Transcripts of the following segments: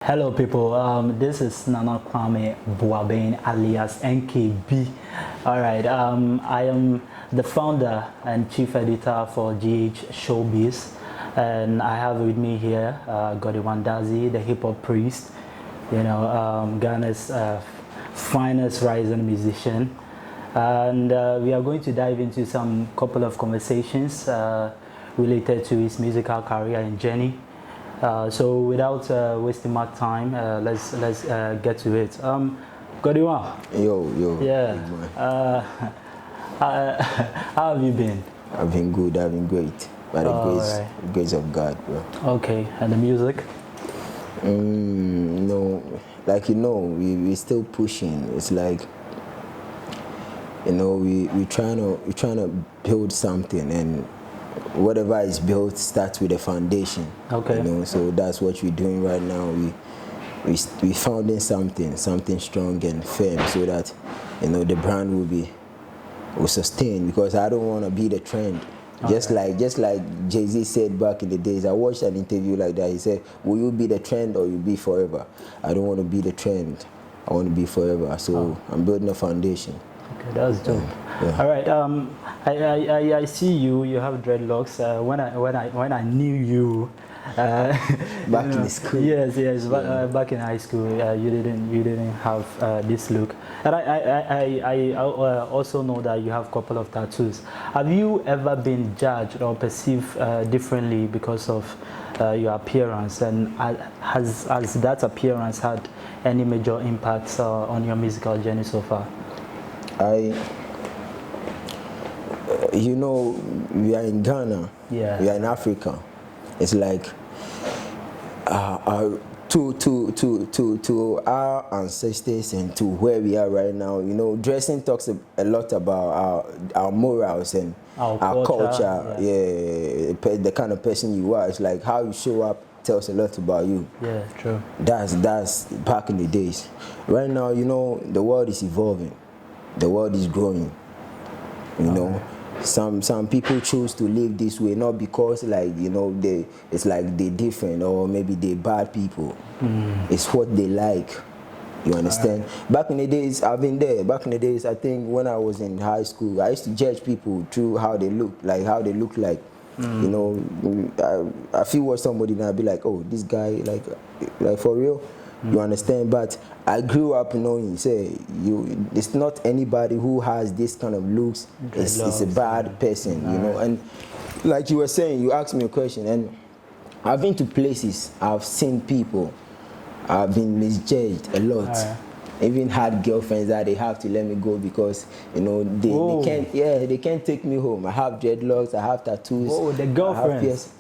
Hello people, this is Nana Kwame W.A.N alias NKB. Alright, I am the founder and chief editor for GH Showbiz, and I have with me here Goddy Wan, the Hiphop Priest, Ghana's finest rising musician. And we are going to dive into some couple of conversations related to his musical career and journey. So without wasting much time, let's get to it. Goddy Wan. Yo. Yeah. How have you been? I've been good. I've been great. By the grace of God, bro. Okay. And the music? No, we still pushing. It's like, we trying to build something, and whatever is built starts with a foundation. Okay. So that's what we're doing right now. We founding something strong and firm, so that the brand will sustain. Because I don't want to be the trend. Okay. Just like Jay-Z said back in the days. I watched an interview like that. He said, "Will you be the trend or you be forever?" I don't want to be the trend. I want to be forever. So I'm building a foundation. Okay, that's dope. Yeah. All right. I see you. You have dreadlocks. When I knew you, back in the school. Yes. Back in high school, you didn't have this look. And I also know that you have a couple of tattoos. Have you ever been judged or perceived differently because of your appearance? And has that appearance had any major impacts on your musical journey so far? We are in Ghana. Yeah. We are in Africa. It's like to our ancestors and to where we are right now. Dressing talks a lot about our morals and our culture. Yeah, the kind of person you are. It's like how you show up tells a lot about you. Yeah, true. That's back in the days. Right now, the world is evolving. The world is growing. Some people choose to live this way not because it's like they're different or maybe they're bad people. It's what they like. You understand? Back in the days, I've been there. Back in the days, I think when I was in high school, I used to judge people through how they look like. If you watch somebody and I'd be like, oh, this guy, like for real. You understand? But I grew up knowing, it's not anybody who has this kind of looks. It's a bad person, And like you were saying, you asked me a question, and I've been to places, I've seen people, I've been misjudged a lot. Even had girlfriends that they have to let me go because they can't take me home. I have dreadlocks, I have tattoos. Oh, the girlfriends.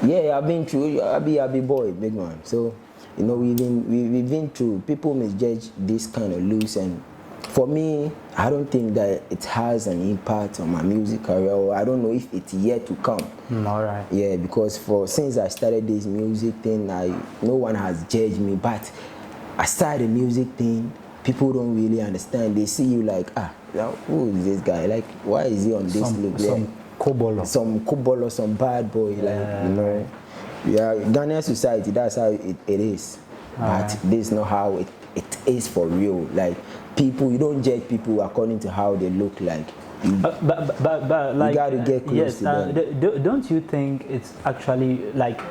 I've been through. I be boy, big man. So, we've been through. People misjudge this kind of looks, and for me, I don't think that it has an impact on my music career. Or I don't know if it's yet to come. All right. Yeah, because since I started this music thing, no one has judged me. But I started a music thing. People don't really understand. They see you like, who is this guy? Like, why is he on this look? Some kobolo, some bad boy, Ghanaian society, that's how it is. But this is not how it is for real. Like, people, you don't judge people according to how they look like. But like, you gotta get close to them. Don't you think it's actually like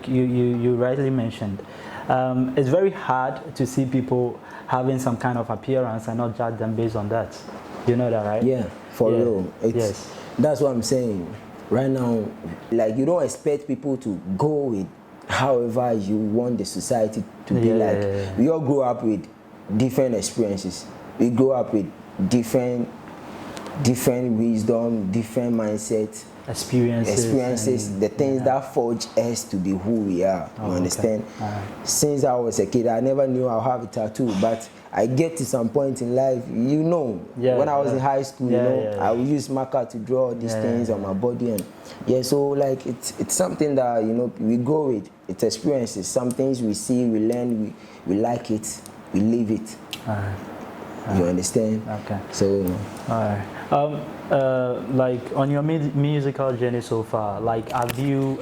you rightly mentioned, it's very hard to see people having some kind of appearance and not judge them based on that. You know that, right? Yeah, for real. That's what I'm saying. Right now, like, you don't expect people to go with however you want the society to be like. We all grow up with different experiences. We grow up with different wisdom, different mindsets, experiences, the things that forge us to be who we are. You understand? Since I was a kid, I never knew I'll have a tattoo, but I get to some point in life, when I was in high school, I would use marker to draw these things on my body, and so like it's something that we go with. It's experiences. Some things we see, we learn, we like it, we live it. You understand? Okay. So. Like on your musical journey so far, like have you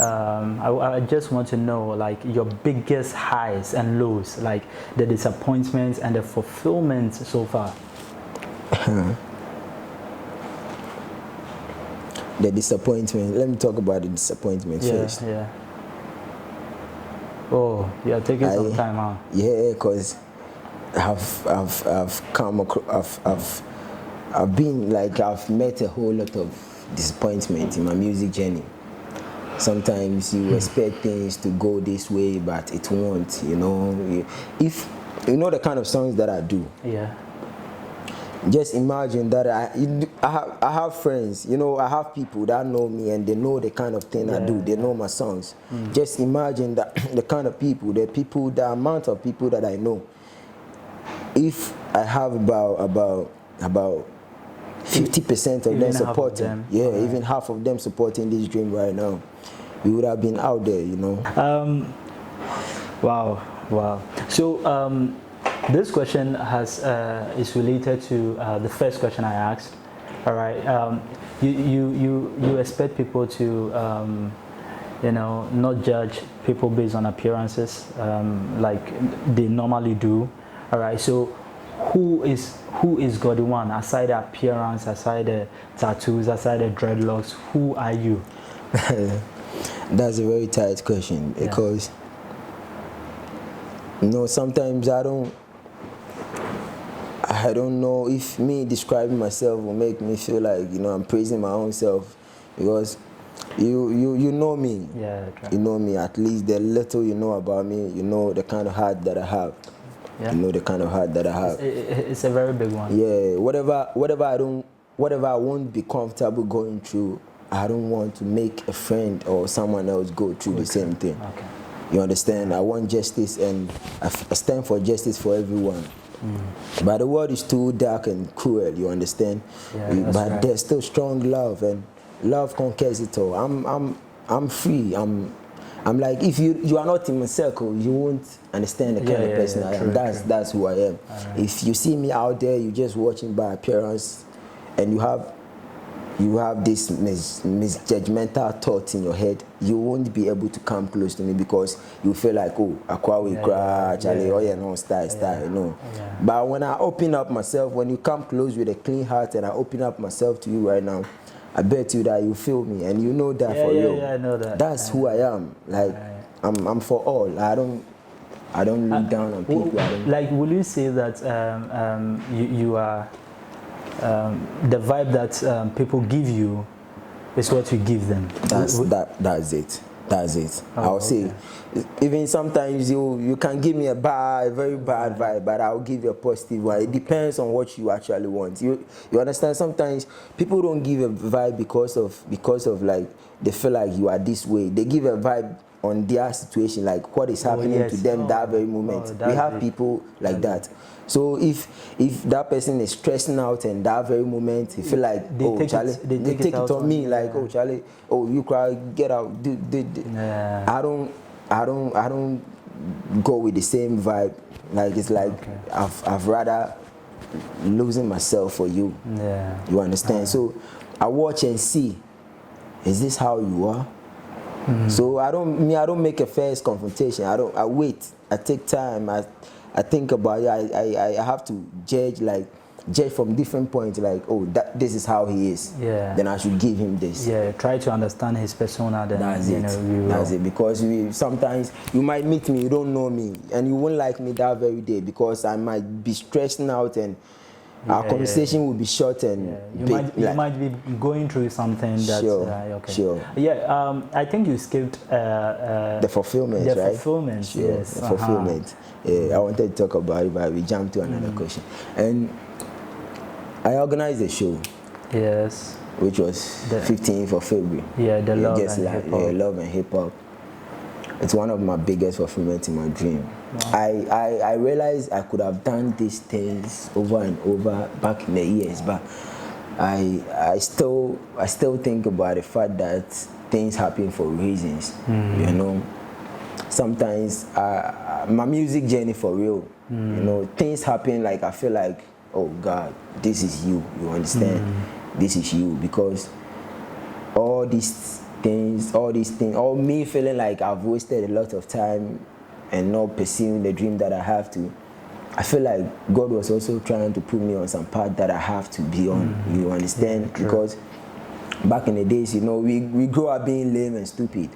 I just want to know like your biggest highs and lows, like the disappointments and the fulfillments so far. The disappointment. Let me talk about the disappointment first. Yeah. Oh, you're taking some time, huh? Yeah, because I've come across, I've been like, I've met a whole lot of disappointment in my music journey. Sometimes you expect things to go this way, but it won't, you know. If you know the kind of songs that I do. Yeah. Just imagine that I have friends, you know, I have people that know me and they know the kind of thing I do. They know my songs. Just imagine that the kind of people, the amount of people that I know. If I have about 50% of them supporting, even half of them supporting this dream right now, we would have been out there, you know. Wow. So this question is related to the first question I asked. All right. You expect people to you know, not judge people based on appearances like they normally do. All right. So who is Goddy Wan aside the appearance, aside the tattoos, aside the dreadlocks? Who are you? That's a very tight question because you know, sometimes I don't know if me describing myself will make me feel like, you know, I'm praising my own self, because you know me. Yeah, you know me. At least the little you know about me, you know the kind of heart that I have. You know the kind of heart that I have. It's a very big one. Yeah, whatever I won't be comfortable going through, I don't want to make a friend or someone else go through the same thing. Okay. You understand? I want justice, and I stand for justice for everyone. But the world is too dark and cruel, you understand? But there's still strong love, and love conquers it all. I'm free. I'm like, if you are not in my circle, you won't understand the kind of person I am. That's who I am. Right. If you see me out there, you're just watching by appearance, and you have this misjudgmental thoughts in your head, you won't be able to come close to me because you feel like, oh, Akwawi cry, Charlie, oh yeah, no, style, you know. But when I open up myself, when you come close with a clean heart and I open up myself to you right now, I bet you that you feel me, and you know that for real. Yeah, I know that. That's who I am. Like, I'm for all. I don't look down on people. Like, will you say that you are the vibe that people give you is what you give them? That's it. I'll say, even sometimes you can give me a very bad vibe, but I'll give you a positive one. It depends on what you actually want. You understand? Sometimes people don't give a vibe because of like they feel like you are this way. They give a vibe on their situation, like what is happening to them that very moment. We have people like that. So if that person is stressing out and that very moment, he feel like, oh Charlie, they take it on me, like, oh Charlie, oh you cry, get out. I don't go with the same vibe. Like it's like I've rather losing myself for you. You understand? So I watch and see, is this how you are? So I don't make a first confrontation. I wait. I take time. I think about it. I have to judge from different points. Like, oh, this is how he is. Then I should give him this. Try to understand his persona. Then that's it. That's it. Because sometimes you might meet me, you don't know me, and you won't like me that very day because I might be stressing out and our conversation will be short and you might be going through something that's sure. I think you skipped the fulfillment, the right? Fulfillment, sure. Yes. The fulfillment. I wanted to talk about it, but we jumped to another question. And I organized a show. Yes. Which was the 15th of February. The Love and Hip-Hop. Love and Hip-Hop. It's one of my biggest fulfillments in my dream. Wow. I realized I could have done these things over and over back in the years, but I still think about the fact that things happen for reasons. You know, sometimes my music journey for real. You know, things happen like I feel like, oh God, this is you. You understand? This is you, because all these things, all these things, or me feeling like I've wasted a lot of time and not pursuing the dream that I have to, I feel like God was also trying to put me on some path that I have to be on. You understand? Yeah, because back in the days, you know, we grow up being lame and stupid.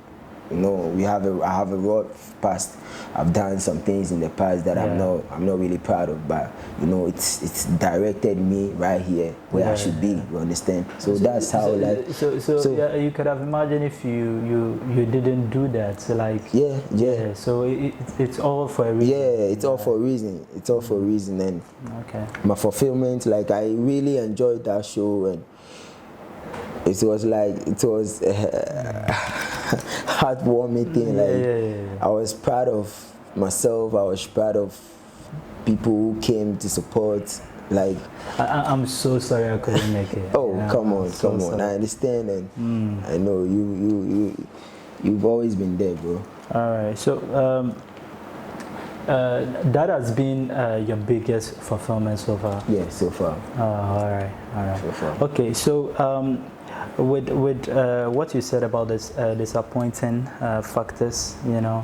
You know, I have a rough past. I've done some things in the past that I'm not really proud of, but you know, it's directed me right here where I should be. You understand? So that's how so yeah, you could have imagined if you didn't do that. So like yeah. So it's all for a reason. Yeah, it's all for a reason. It's all for a reason, and okay. my fulfillment, like I really enjoyed that show, and it was a heartwarming thing. Like I was proud of myself. I was proud of people who came to support. Like I'm so sorry I couldn't make it. Oh, come on. Sorry. I understand, and I know you've always been there, bro. All right, so that has been your biggest fulfillment so far. Yeah, so far. All right. So far. Okay, so with what you said about this disappointing factors, you know,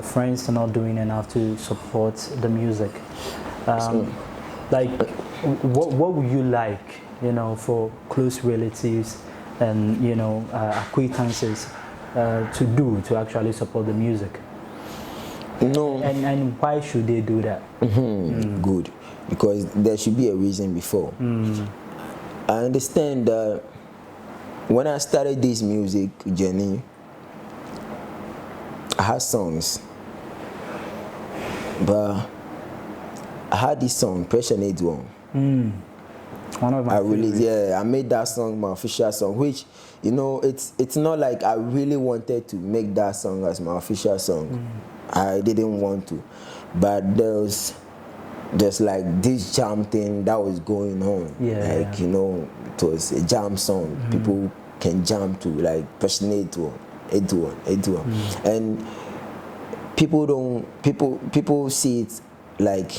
friends are not doing enough to support the music. Like, what would you like, you know, for close relatives and, you know, acquaintances to do to actually support the music? No. And why should they do that? Good, because there should be a reason before. I understand that when I started this music journey, I had songs, but I had this song, Pressure Needs One. One of my favorites. I made that song my official song, which, you know, it's not like I really wanted to make that song as my official song. I didn't want to, but there's like this jam thing that was going on. Like, you know, it was a jam song. People can jam to, like Passionate One, 81. And people see it like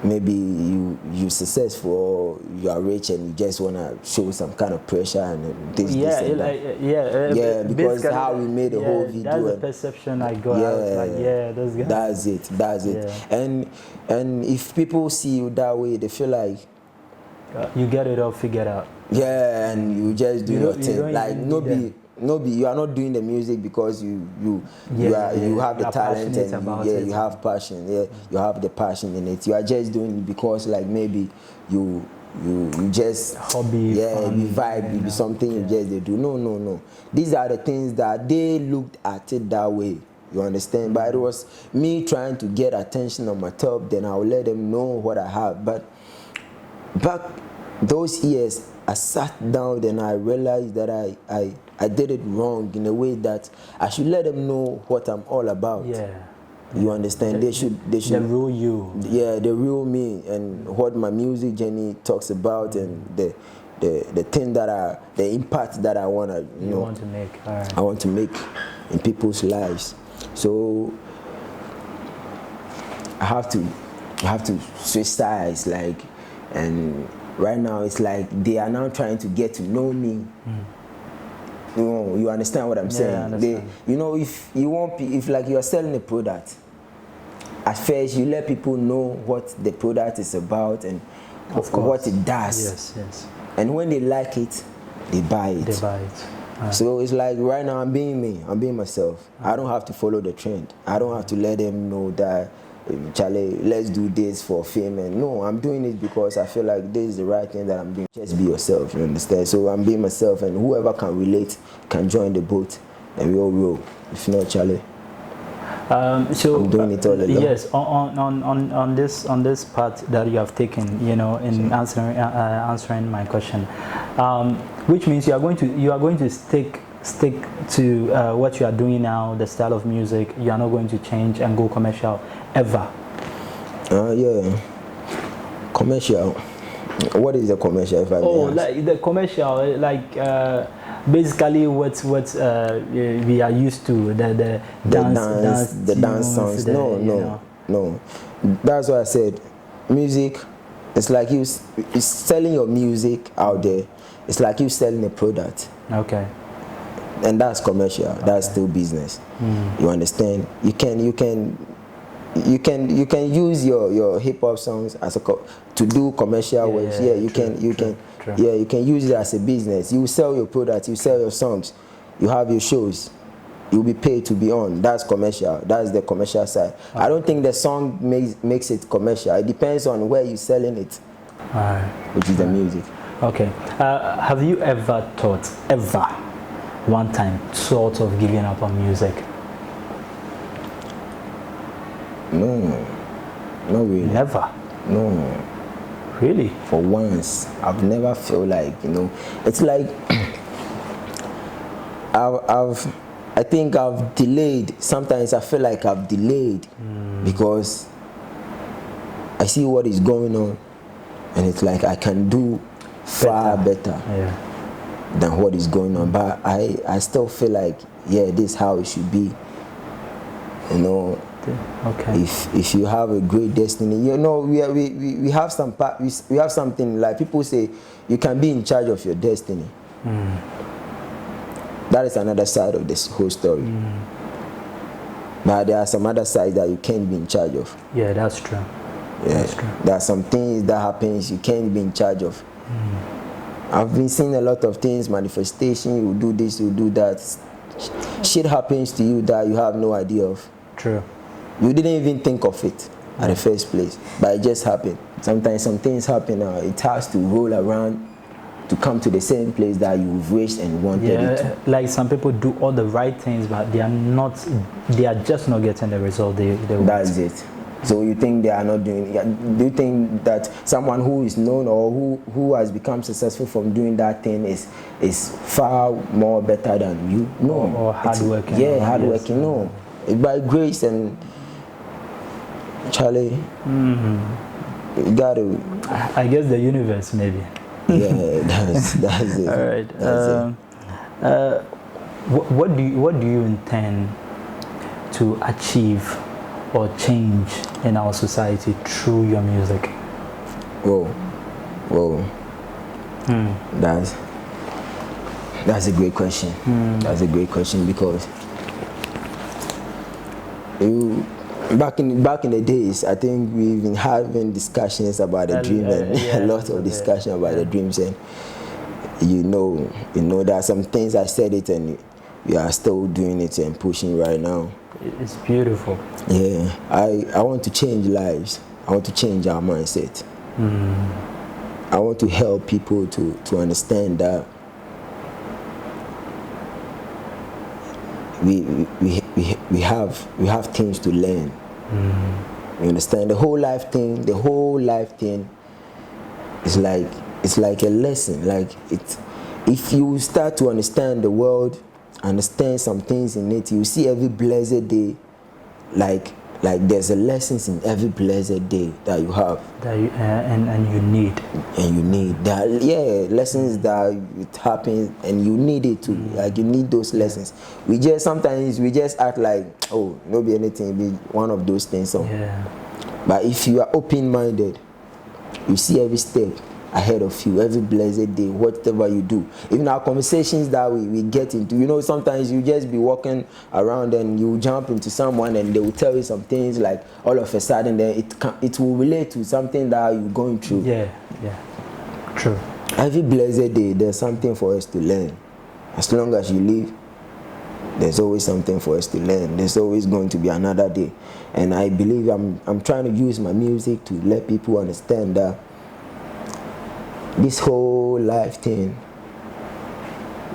maybe you successful or you are rich and you just wanna show some kind of pressure and this and that. Because how we made the whole video. That's the perception I got. I was like, those guys. That's it. And if people see you that way, they feel like you get it all figured out. Yeah, and you just do your thing. Like you are not doing the music because you have the talent and you have passion. You have the passion in it. You are just doing it because like maybe you just hobby, fun, you vibe, you something you just do. No. These are the things that they looked at it that way. You understand? But it was me trying to get attention on my top. Then I'll let them know what I have. But back those years, I sat down and I realized that I did it wrong in a way that I should let them know what I'm all about. You understand? They should the real you. Yeah, the real me and what my music journey talks about and the thing the impact that I wanna want to make. I want to make in people's lives. So I have to switch sides, like, and right now it's like they are now trying to get to know me. You understand what I'm saying? You know, if like you are selling a product, at first you let people know what the product is about and what it does. Yes. And when they like it, they buy it. So it's like right now I'm being me. I'm being myself. I don't have to follow the trend. I don't have to let them know that, Charlie, let's do this for fame. And no, I'm doing it because I feel like this is the right thing that I'm doing. Just be yourself, you understand? So I'm being myself, and whoever can relate can join the boat, and we all roll. If not, Charlie. So I'm doing it all alone. Yes, on this part that you have taken, you know, in answering my question, which means you are going to stick to what you are doing now, the style of music. You are not going to change and go commercial ever. Yeah, commercial. What is the commercial? If I may ask? Like the commercial, like basically what we are used to, the dance songs. No. That's what I said. Music, it's like it's selling your music out there. It's like you selling a product. Okay. and that's commercial. That's still business. You understand? You can use your hip hop songs as to do commercial ways. Yeah, you can use it as a business. You sell your product, you sell your songs, you have your shows, you'll be paid to be on. That's commercial. That's the commercial side. Okay. I don't think the song makes it commercial. It depends on where you're selling it, which is the music. Okay. Have you ever one time thought of giving up on music? No, not really. Never? No. Really? For once, I've never felt like, it's like I think I've delayed. Sometimes I feel like I've delayed because I see what is going on, and it's like I can do far better than what is going on. But I still feel like, yeah, this is how it should be. Okay. If you have a great destiny, we have something like people say you can be in charge of your destiny. That is another side of this whole story. But there are some other sides that you can't be in charge of. Yeah, that's true. Yeah, that's true. There are some things that happens you can't be in charge of. I've been seeing a lot of things, manifestation, you do this, you do that. Shit happens to you that you have no idea of. True. You didn't even think of it at the first place, but it just happened. Sometimes some things happen, it has to roll around to come to the same place that you've wished and wanted it to. Like some people do all the right things, but they are just not getting the result they want. That's it. So you think they are not doing it? Do you think that someone who is known or who has become successful from doing that thing is far more better than you? No. Or hardworking. Yeah, hardworking. No. It's by grace and Charlie. You gotta. I guess the universe, maybe. Yeah, that's it. All right. What do you intend to achieve or change in our society through your music? Whoa. That's a great question. That's a great question because back in the days, I think we've been having discussions about the dream and a lot of discussion about the dreams, and you know there are some things I said it and we are still doing it and pushing right now. It's beautiful. Yeah, I want to change lives. I want to change our mindset. I want to help people to understand that we have things to learn. You understand? The whole life thing is like a lesson. Like if you start to understand the world, understand some things in it, you see every blessed day like there's a lessons in every blessed day that you have and you need that. Lessons that it happens and you need it too. Like you need those lessons. Sometimes we just act like, oh, no be anything, be one of those things. So but if you are open-minded, you see every step ahead of you, every blessed day, whatever you do. Even our conversations that we get into, sometimes you just be walking around and you jump into someone and they will tell you some things, like all of a sudden then it will relate to something that you're going through. Yeah, true. Every blessed day there's something for us to learn. As long as you live, there's always something for us to learn. There's always going to be another day. And I believe I'm trying to use my music to let people understand that this whole life thing,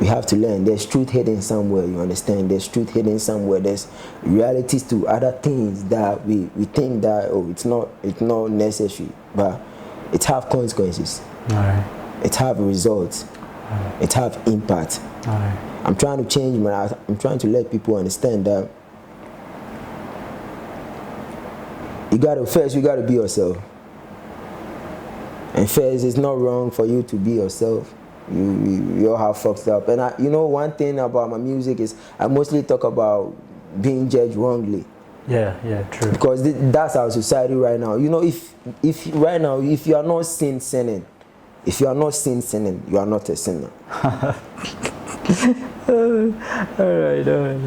we have to learn. There's truth hidden somewhere, you understand? There's truth hidden somewhere. There's realities to other things that we think that, it's not necessary, but it have consequences. All right. It have results. All right. It have impact. All right. I'm trying to change I'm trying to let people understand that you gotta be yourself. And first, it's not wrong for you to be yourself. You all have fucked up. And one thing about my music is I mostly talk about being judged wrongly. Yeah, true. Because that's our society right now. If right now, if you are not sinning, you are not a sinner. All right, all right.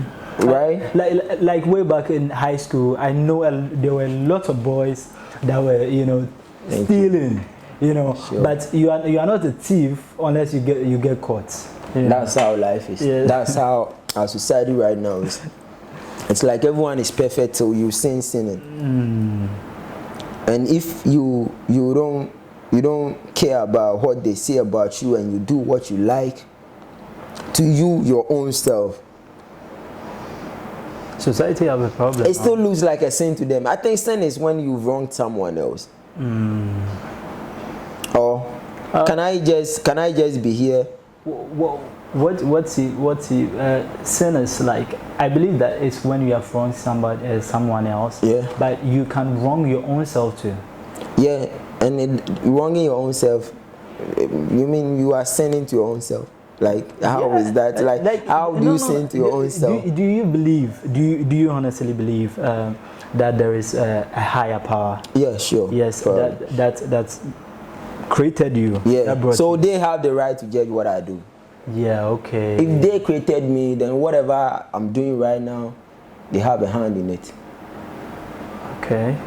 right? Like way back in high school, I know there were a lot of boys that were, stealing, Sure. but you are not a thief unless you get caught. That's how life is. Yeah. That's how our society right now is. It's like everyone is perfect till you sinning. And if you don't care about what they say about you and you do what you like to you, your own self, Society have a problem. it still looks like a sin to them. I think sin is when you wronged someone else. Or can I just be here? What's sin is like? I believe that it's when you have wronged someone else. Yeah. But you can wrong your own self too. Yeah, and wronging your own self, you mean you are sinning to your own self? Like, how is that? Like how do you sin to your own self? Do you believe? Do you honestly believe that there is a higher power? Yeah, sure. Yes, that created you. Yeah. So they have the right to judge what I do. Yeah. Okay. If they created me, then whatever I'm doing right now, they have a hand in it. Okay.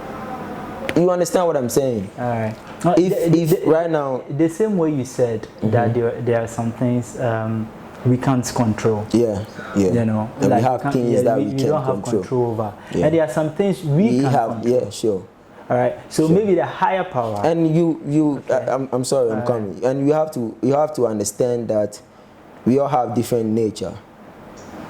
You understand what I'm saying? All right. If right now, the same way you said that there are some things we can't control. Yeah. And like we have things that we don't can't have control over. Yeah. And there are some things we can have. control. Yeah, sure. All right. So Sure. maybe the higher power. And you Okay. I'm sorry, I'm coming. And you have to understand that we all have different nature.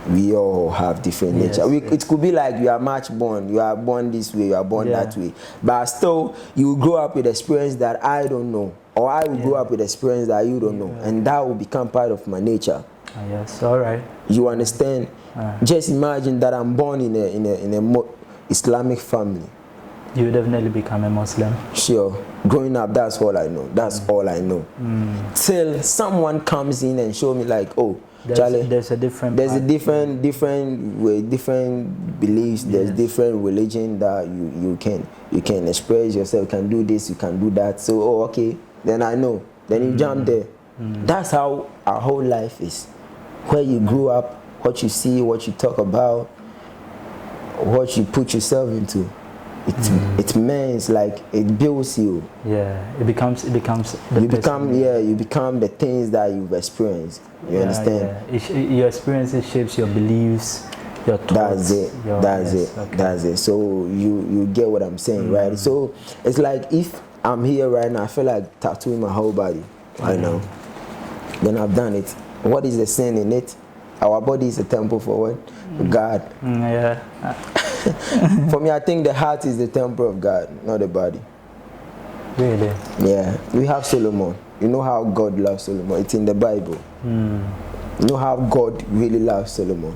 We all have different nature. It could be like you are match born. You are born this way, you are born that way. But still, you grow up with experience that I don't know. Or I will grow up with experience that you don't know. And that will become part of my nature. Yes, all right. You understand? Just imagine that I'm born in a Islamic family. You definitely become a Muslim. Sure. Growing up, that's all I know. That's all I know. Till someone comes in and show me like, oh, Charlie, there's a different different way, different beliefs. There's different religion that you can express yourself. You can do this, you can do that. So, oh, okay, then I know. Then you jump there. That's how our whole life is. Where you grew up, what you see, what you talk about, what you put yourself into. It means like it builds you. Yeah, it becomes you become the things that you've experienced. You understand? Yeah. Your experiences shapes your beliefs, your thoughts. That's it. So you get what I'm saying, right? So it's like if I'm here right now, I feel like tattooing my whole body right now. Then I've done it. What is the sin in it? Our body is a temple for what? God. Yeah. For me, I think the heart is the temple of God, not the body. Really? Yeah. We have Solomon. You know how God loves Solomon. It's in the Bible. You know how God really loves Solomon.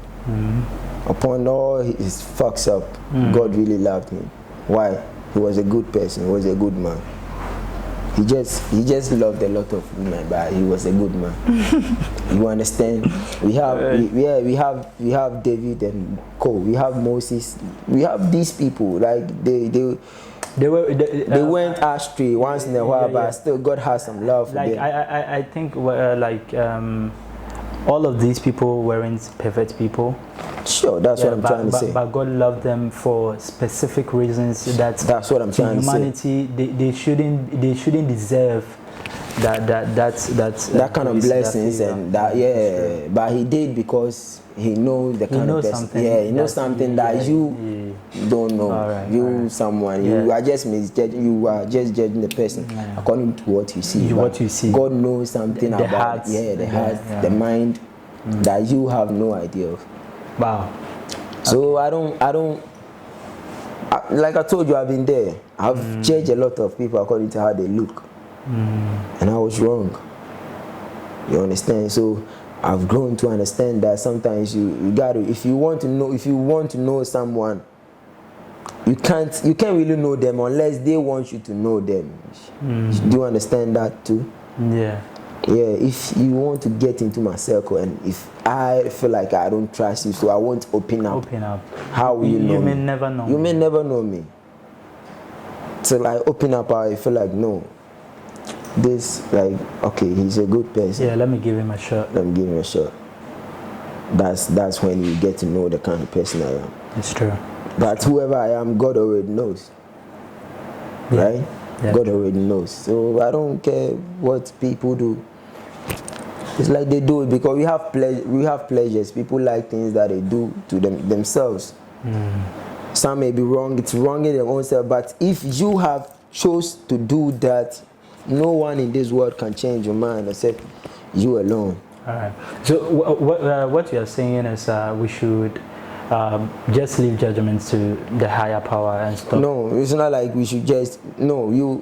Upon all his fucks up, God really loved him. Why? He was a good person. He was a good man. He just loved a lot of women, but he was a good man. You understand? We have David and Cole. We have Moses. We have these people. Like they went astray once in a while, but still God has some love for them. I think all of these people weren't perfect people. Sure, that's what I'm trying to say. But God loved them for specific reasons. That's what I'm trying to say. Humanity, they shouldn't deserve that kind of blessings and that. Yeah, but he did because he knows the kind of person. Yeah, he knows something that you don't know. Someone you are just misjudging. You are just judging the person according to what you see. What you see. God knows something about the heart, the mind that you have no idea of. Wow. So I don't like I told you, I've been there. I've judged a lot of people according to how they look. And I was wrong. You understand? So I've grown to understand that sometimes you gotta, if you want to know someone, you can't really know them unless they want you to know them. Do you understand that too? Yeah. Yeah, if you want to get into my circle and if I feel like I don't trust you, so I won't open up. How will you know me? You may never know. You may never know me. Till I open up, I feel like, no. This, like, okay, he's a good person. Yeah, let me give him a shot. Let me give him a shot. that's when you get to know the kind of person I am. It's true. But whoever I am, God already knows. Yeah. Right? Yeah. God already knows. So I don't care what people do. It's like they do it because we have pleasures. People like things that they do to themselves. Some may be wrong, it's wrong in their own self, but if you have chose to do that, no one in this world can change your mind except you alone. All right. So what you're saying is we should just leave judgments to the higher power and stop. No, it's not like we should just, no,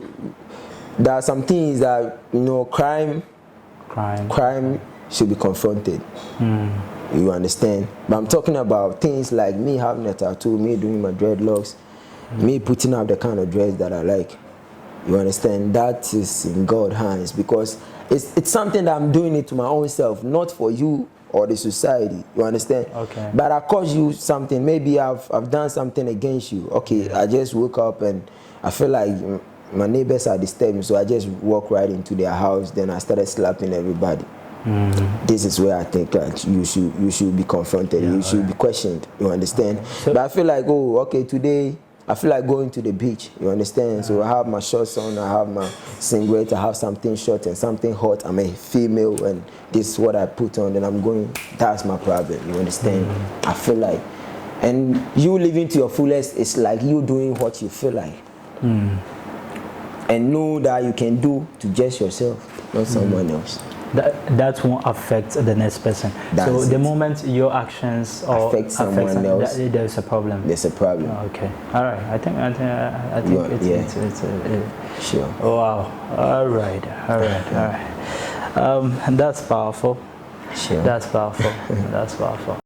there are some things that, crime should be confronted. You understand? But I'm talking about things like me having a tattoo, me doing my dreadlocks, me putting up the kind of dress that I like. You understand? That is in God's hands because it's something that I'm doing it to my own self, not for you or the society. You understand? Okay. But I caused you something. Maybe I've done something against you. Okay, I just woke up and I feel like my neighbors are disturbing, so I just walked right into their house. Then I started slapping everybody. This is where I think that you should be confronted. You should be questioned. You understand? Okay. But I feel like, oh, okay, today I feel like going to the beach. You understand? So I have my shorts on, I have my singlet, I have something short and something hot. I'm a female, and this is what I put on. Then I'm going. That's my problem. You understand? I feel like, and you living to your fullest is like you doing what you feel like, and know that you can do to just yourself, not someone else. That won't affect the next person. So the moment your actions affect someone else, there's a problem. There's a problem. Okay. All right. I think it's sure. Oh, wow. All right. That's powerful. Sure. That's powerful. That's powerful.